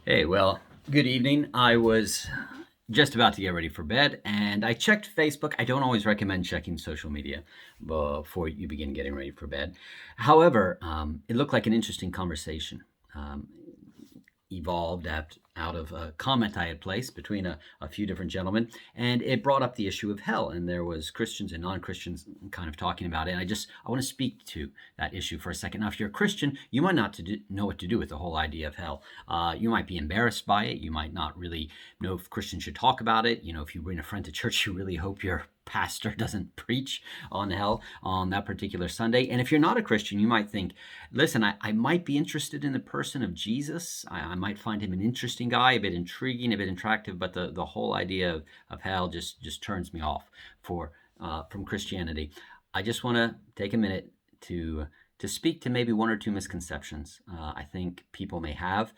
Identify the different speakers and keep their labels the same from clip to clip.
Speaker 1: Hey, well, good evening. I was just about to get ready for bed and I checked Facebook. I don't always recommend checking social media before you begin getting ready for bed. However, it looked like an interesting conversation. Um, Evolved out of a comment I had placed between a few different gentlemen, and it brought up the issue of hell. And there was Christians and non-Christians kind of talking about it. And I want to speak to that issue for a second. Now, if you're a Christian, you might not know what to do with the whole idea of hell. You might be embarrassed by it. You might not really know if Christians should talk about it. You know, if you bring a friend to church, you really hope your pastor doesn't preach on hell on that particular Sunday. And if you're not a Christian, you might think, listen, I might be interested in the person of Jesus. I might find him an interesting guy, a bit intriguing, a bit attractive, but the whole idea of hell just turns me off from Christianity. I just want to take a minute to speak to maybe one or two misconceptions I think people may have,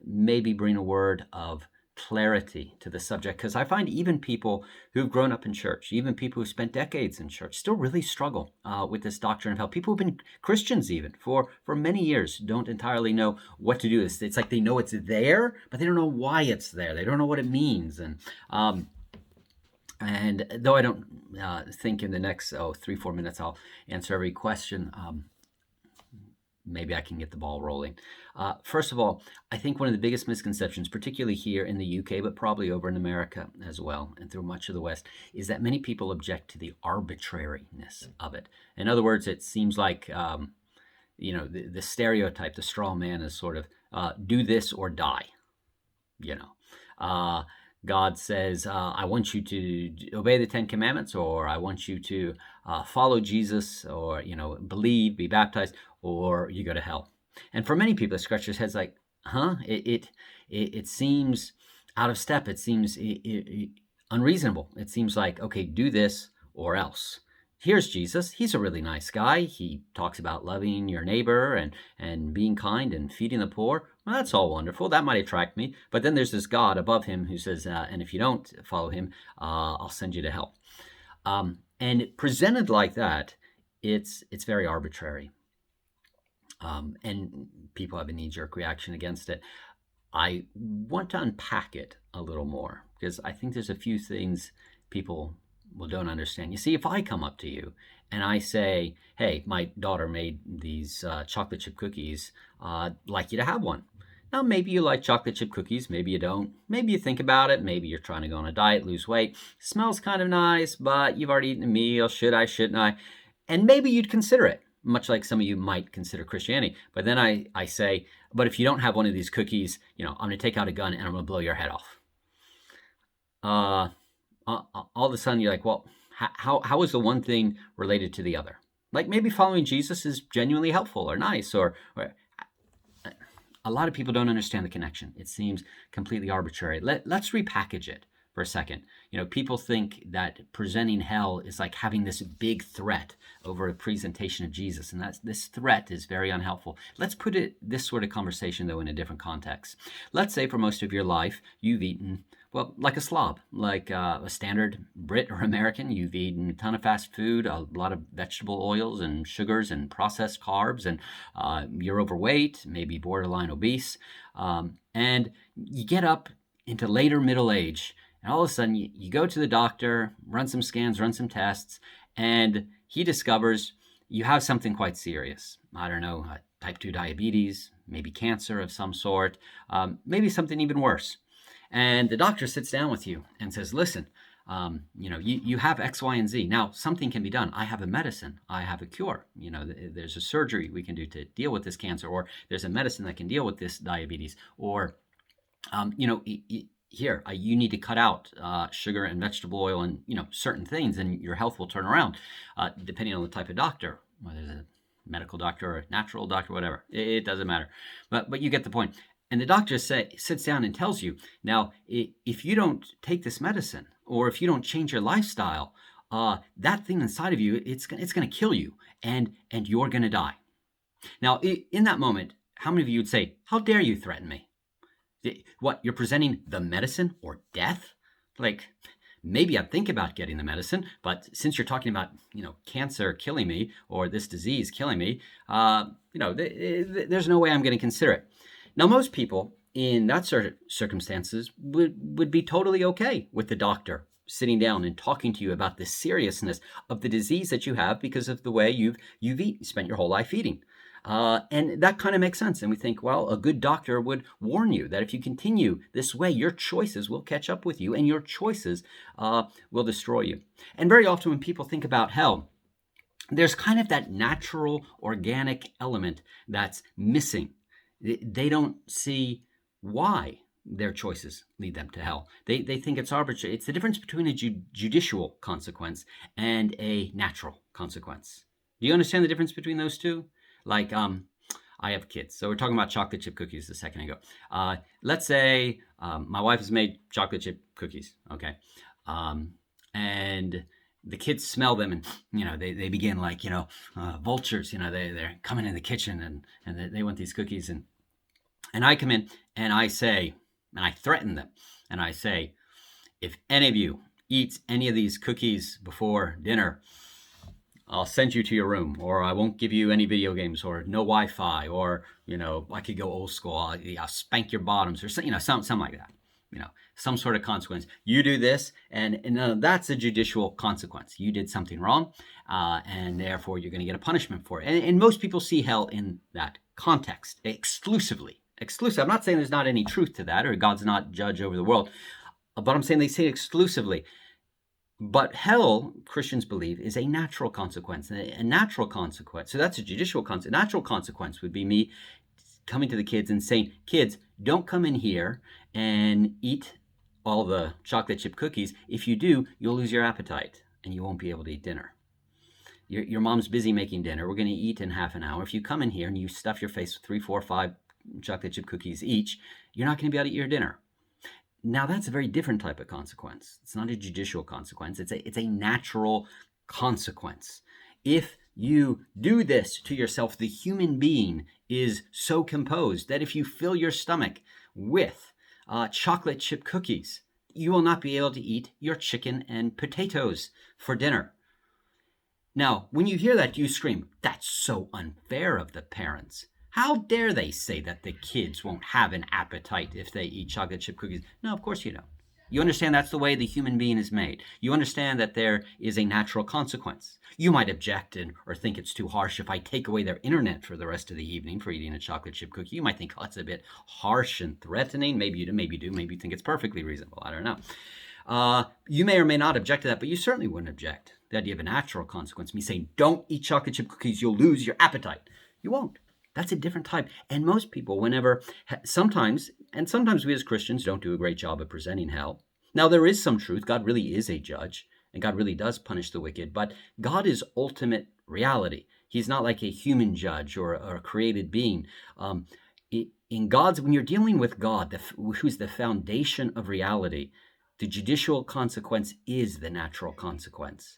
Speaker 1: maybe bring a word of clarity to the subject, because I find even people who've grown up in church, even people who've spent decades in church, still really struggle with this doctrine of hell. People who've been Christians even for many years don't entirely know what to do. It's like they know it's there, but they don't know why it's there. They don't know what it means. And though I don't think in the next 3-4 minutes I'll answer every question, maybe I can get the ball rolling. First of all, I think one of the biggest misconceptions, particularly here in the UK, but probably over in America as well, and through much of the West, is that many people object to the arbitrariness of it. In other words, it seems like the stereotype, the straw man, is sort of do this or die. You know, uh, God says, I want you to obey the Ten Commandments, or I want you to follow Jesus, or, believe, be baptized, or you go to hell. And for many people, it scratches their heads like, huh? It seems out of step. It seems unreasonable. It seems like, okay, do this or else. Here's Jesus. He's a really nice guy. He talks about loving your neighbor and being kind and feeding the poor. Well, that's all wonderful. That might attract me. But then there's this God above him who says, and if you don't follow him, I'll send you to hell. And presented like that, it's very arbitrary. And people have a knee-jerk reaction against it. I want to unpack it a little more because I think there's a few things people don't understand. You see, if I come up to you and I say, "Hey, my daughter made these chocolate chip cookies. I'd like you to have one." Now, maybe you like chocolate chip cookies, maybe you don't. Maybe you think about it. Maybe you're trying to go on a diet, lose weight. Smells kind of nice, but you've already eaten a meal. Should I? Shouldn't I? And maybe you'd consider it, much like some of you might consider Christianity. But then I say, but if you don't have one of these cookies, I'm going to take out a gun and I'm going to blow your head off. All of a sudden you're like, well, how is the one thing related to the other? Like maybe following Jesus is genuinely helpful or nice, or a lot of people don't understand the connection. It seems completely arbitrary. Let's repackage it for a second. People think that presenting hell is like having this big threat over a presentation of Jesus, and this threat is very unhelpful. Let's put this sort of conversation, though, in a different context. Let's say for most of your life, you've eaten, well, like a slob, like a standard Brit or American. You've eaten a ton of fast food, a lot of vegetable oils and sugars and processed carbs, and you're overweight, maybe borderline obese, and you get up into later middle age, and all of a sudden you go to the doctor, run some scans, run some tests, and he discovers you have something quite serious. I don't know, type 2 diabetes, maybe cancer of some sort, maybe something even worse. And the doctor sits down with you and says, listen, you have X, Y, and Z. Now, something can be done. I have a medicine. I have a cure. There's a surgery we can do to deal with this cancer, or there's a medicine that can deal with this diabetes, or, here, you need to cut out sugar and vegetable oil and, certain things, and your health will turn around, depending on the type of doctor, whether it's a medical doctor or a natural doctor, whatever. It doesn't matter. But you get the point. And the doctor sits down and tells you, now, if you don't take this medicine, or if you don't change your lifestyle, that thing inside of you, it's going to kill you, and you're going to die. Now, in that moment, how many of you would say, how dare you threaten me? What, you're presenting the medicine or death? Like, maybe I'd think about getting the medicine, but since you're talking about, cancer killing me or this disease killing me, there's no way I'm going to consider it. Now, most people in that sort of circumstances would be totally okay with the doctor sitting down and talking to you about the seriousness of the disease that you have because of the way you've spent your whole life eating. And that kind of makes sense. And we think, well, a good doctor would warn you that if you continue this way, your choices will catch up with you and your choices will destroy you. And very often when people think about hell, there's kind of that natural, organic element that's missing. They don't see why their choices lead them to hell. They think it's arbitrary. It's the difference between a judicial consequence and a natural consequence. Do you understand the difference between those two? Like, I have kids, so we're talking about chocolate chip cookies a second ago. Let's say my wife has made chocolate chip cookies, okay? And the kids smell them and, they begin like, vultures, they're coming in the kitchen and they want these cookies. And I come in and I say, and I threaten them, and I say, if any of you eats any of these cookies before dinner, I'll send you to your room, or I won't give you any video games, or no Wi-Fi, or, I could go old school. I'll spank your bottoms, or something like that. Some sort of consequence. You do this, and that's a judicial consequence. You did something wrong, and therefore you're going to get a punishment for it. And most people see hell in that context, exclusive. I'm not saying there's not any truth to that, or God's not judge over the world, but I'm saying they say it exclusively. But hell, Christians believe, is a natural consequence. A natural consequence. So that's a judicial consequence. A natural consequence would be me coming to the kids and saying, kids, don't come in here and eat all the chocolate chip cookies. If you do, you'll lose your appetite and you won't be able to eat dinner. Your mom's busy making dinner. We're going to eat in half an hour. If you come in here and you stuff your face with 3, 4, 5 chocolate chip cookies each, you're not going to be able to eat your dinner. Now, that's a very different type of consequence. It's not a judicial consequence. It's a natural consequence. If you do this to yourself, the human being is so composed that if you fill your stomach with chocolate chip cookies, you will not be able to eat your chicken and potatoes for dinner. Now, when you hear that, you scream, that's so unfair of the parents. How dare they say that the kids won't have an appetite if they eat chocolate chip cookies? No, of course you don't. You understand that's the way the human being is made. You understand that there is a natural consequence. You might object or think it's too harsh if I take away their internet for the rest of the evening for eating a chocolate chip cookie. You might think, oh, that's a bit harsh and threatening. Maybe you do, maybe you think it's perfectly reasonable. I don't know. You may or may not object to that, but you certainly wouldn't object. The idea of a natural consequence, me saying, don't eat chocolate chip cookies, you'll lose your appetite. You won't. That's a different type. And most people, sometimes we as Christians don't do a great job of presenting hell. Now, there is some truth. God really is a judge, and God really does punish the wicked. But God is ultimate reality. He's not like a human judge or a created being. When you're dealing with God, who's the foundation of reality, the judicial consequence is the natural consequence.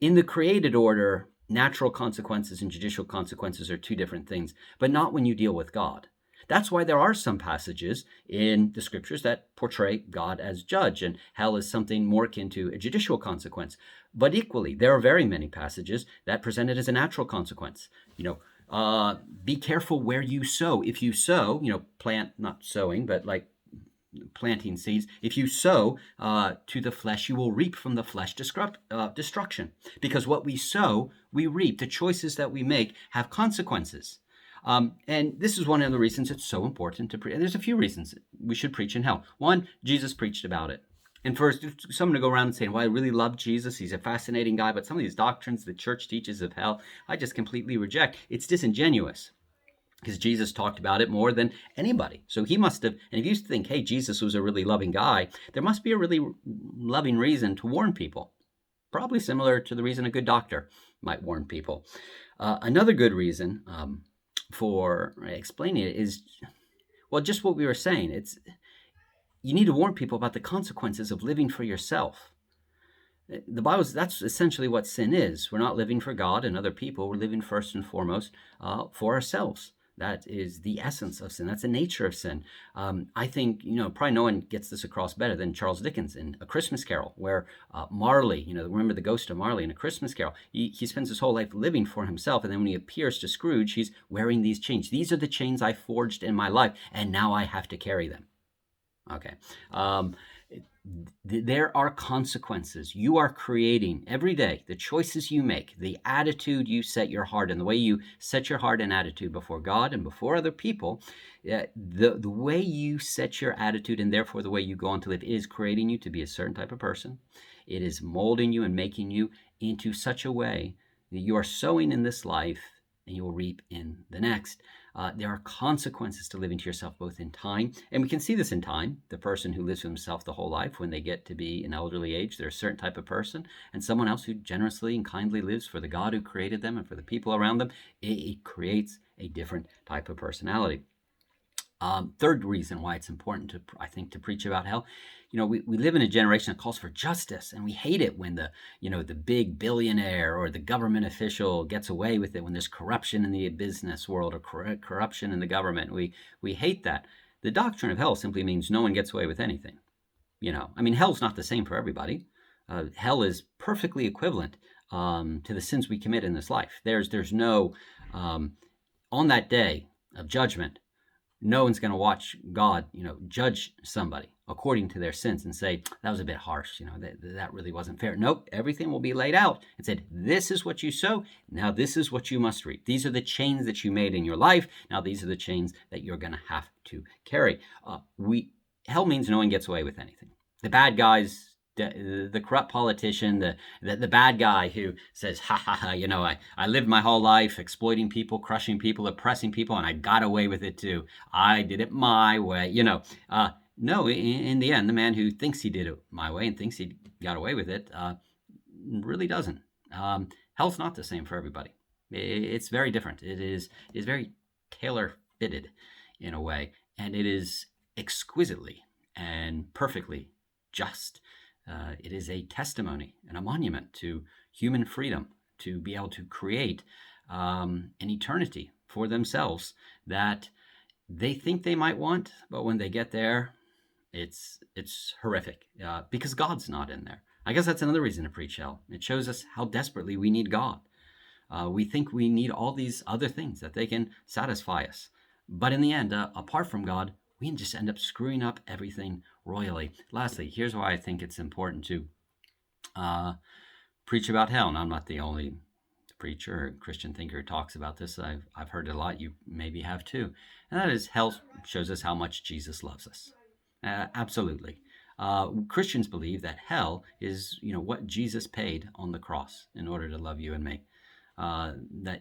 Speaker 1: In the created order, natural consequences and judicial consequences are two different things, but not when you deal with God. That's why there are some passages in the scriptures that portray God as judge and hell as something more akin to a judicial consequence. But equally, there are very many passages that present it as a natural consequence. Be careful where you sow. If you sow, plant, not sowing, but like planting seeds. If you sow to the flesh, you will reap from the flesh destruction. Because what we sow, we reap. The choices that we make have consequences. And this is one of the reasons it's so important to preach. There's a few reasons we should preach in hell. One, Jesus preached about it. And first, someone to go around and saying, well, I really love Jesus. He's a fascinating guy. But some of these doctrines the church teaches of hell, I just completely reject. It's disingenuous. Because Jesus talked about it more than anybody. So he must have, and if you think, hey, Jesus was a really loving guy, there must be a really loving reason to warn people. Probably similar to the reason a good doctor might warn people. Another good reason for explaining it is, well, just what we were saying. You need to warn people about the consequences of living for yourself. The Bible, that's essentially what sin is. We're not living for God and other people. We're living first and foremost for ourselves. That is the essence of sin. That's the nature of sin. I think, probably no one gets this across better than Charles Dickens in A Christmas Carol, where Marley, remember the ghost of Marley in A Christmas Carol? He spends his whole life living for himself, and then when he appears to Scrooge, he's wearing these chains. These are the chains I forged in my life, and now I have to carry them. Okay. There are consequences. You are creating every day the choices you make, the attitude you set your heart in, the way you set your heart and attitude before God and before other people. The way you set your attitude and therefore the way you go on to live is creating you to be a certain type of person. It is molding you and making you into such a way that you are sowing in this life and you will reap in the next. There are consequences to living to yourself, both in time, and we can see this in time. The person who lives with himself the whole life, when they get to be an elderly age, they're a certain type of person, and someone else who generously and kindly lives for the God who created them and for the people around them, it creates a different type of personality. Third reason why it's important to preach about hell. We live in a generation that calls for justice, and we hate it when the big billionaire or the government official gets away with it, when there's corruption in the business world or corruption in the government. We hate that. The doctrine of hell simply means no one gets away with anything. Hell's not the same for everybody. Hell is perfectly equivalent to the sins we commit in this life. There's no, on that day of judgment, no one's going to watch God, judge somebody according to their sins and say, that was a bit harsh, that really wasn't fair. Nope, everything will be laid out and said, this is what you sow, now this is what you must reap. These are the chains that you made in your life, now these are the chains that you're going to have to carry. Hell means no one gets away with anything. The bad guys, the corrupt politician, the bad guy who says, I lived my whole life exploiting people, crushing people, oppressing people, and I got away with it too. I did it my way. No, in the end, the man who thinks he did it my way and thinks he got away with it really doesn't. Hell's not the same for everybody. It's very different. It is very tailor-fitted in a way, and it is exquisitely and perfectly just. It is a testimony and a monument to human freedom to be able to create an eternity for themselves that they think they might want, but when they get there, it's horrific because God's not in there. I guess that's another reason to preach hell. It shows us how desperately we need God. We think we need all these other things that they can satisfy us. But in the end, apart from God, we can just end up screwing up everything royally. Lastly, here's why I think it's important to preach about hell. And I'm not the only preacher or Christian thinker who talks about this. I've heard it a lot. You maybe have too. And that is, hell shows us how much Jesus loves us. Absolutely. Christians believe that hell is, what Jesus paid on the cross in order to love you and me. That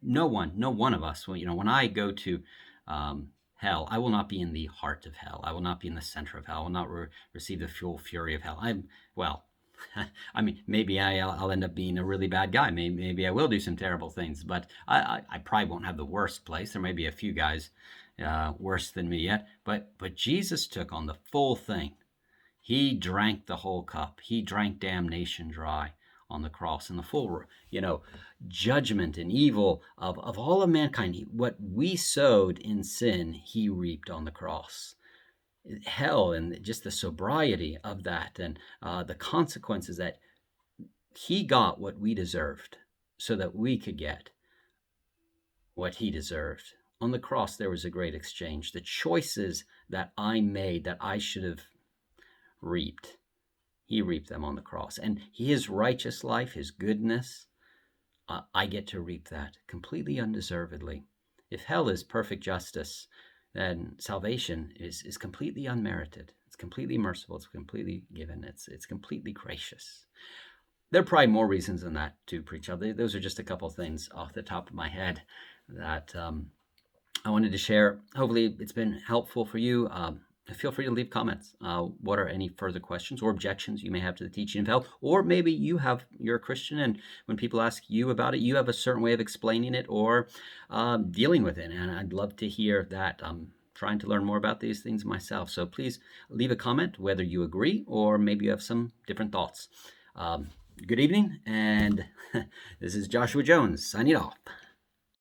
Speaker 1: no one of us, when I go to hell, I will not be in the heart of hell. I will not be in the center of hell. I will not receive the full fury of hell. Maybe I'll end up being a really bad guy. Maybe I will do some terrible things, but I probably won't have the worst place. There may be a few guys worse than me yet, but Jesus took on the full thing. He drank the whole cup. He drank damnation dry on the cross, and the full, judgment and evil of all of mankind. What we sowed in sin, he reaped on the cross. Hell and just the sobriety of that and the consequences that he got what we deserved so that we could get what he deserved. On the cross, there was a great exchange. The choices that I made that I should have reaped, he reaped them on the cross. And his righteous life, his goodness, I get to reap that completely undeservedly. If hell is perfect justice, then salvation is completely unmerited. It's completely merciful. It's completely given. It's completely gracious. There are probably more reasons than that to preach hell. Those are just a couple of things off the top of my head that I wanted to share. Hopefully it's been helpful for you. Feel free to leave comments. What are any further questions or objections you may have to the teaching of hell? Or maybe you're a Christian, and when people ask you about it, you have a certain way of explaining it or dealing with it. And I'd love to hear that. I'm trying to learn more about these things myself. So please leave a comment whether you agree or maybe you have some different thoughts. Good evening, and this is Joshua Jones signing off.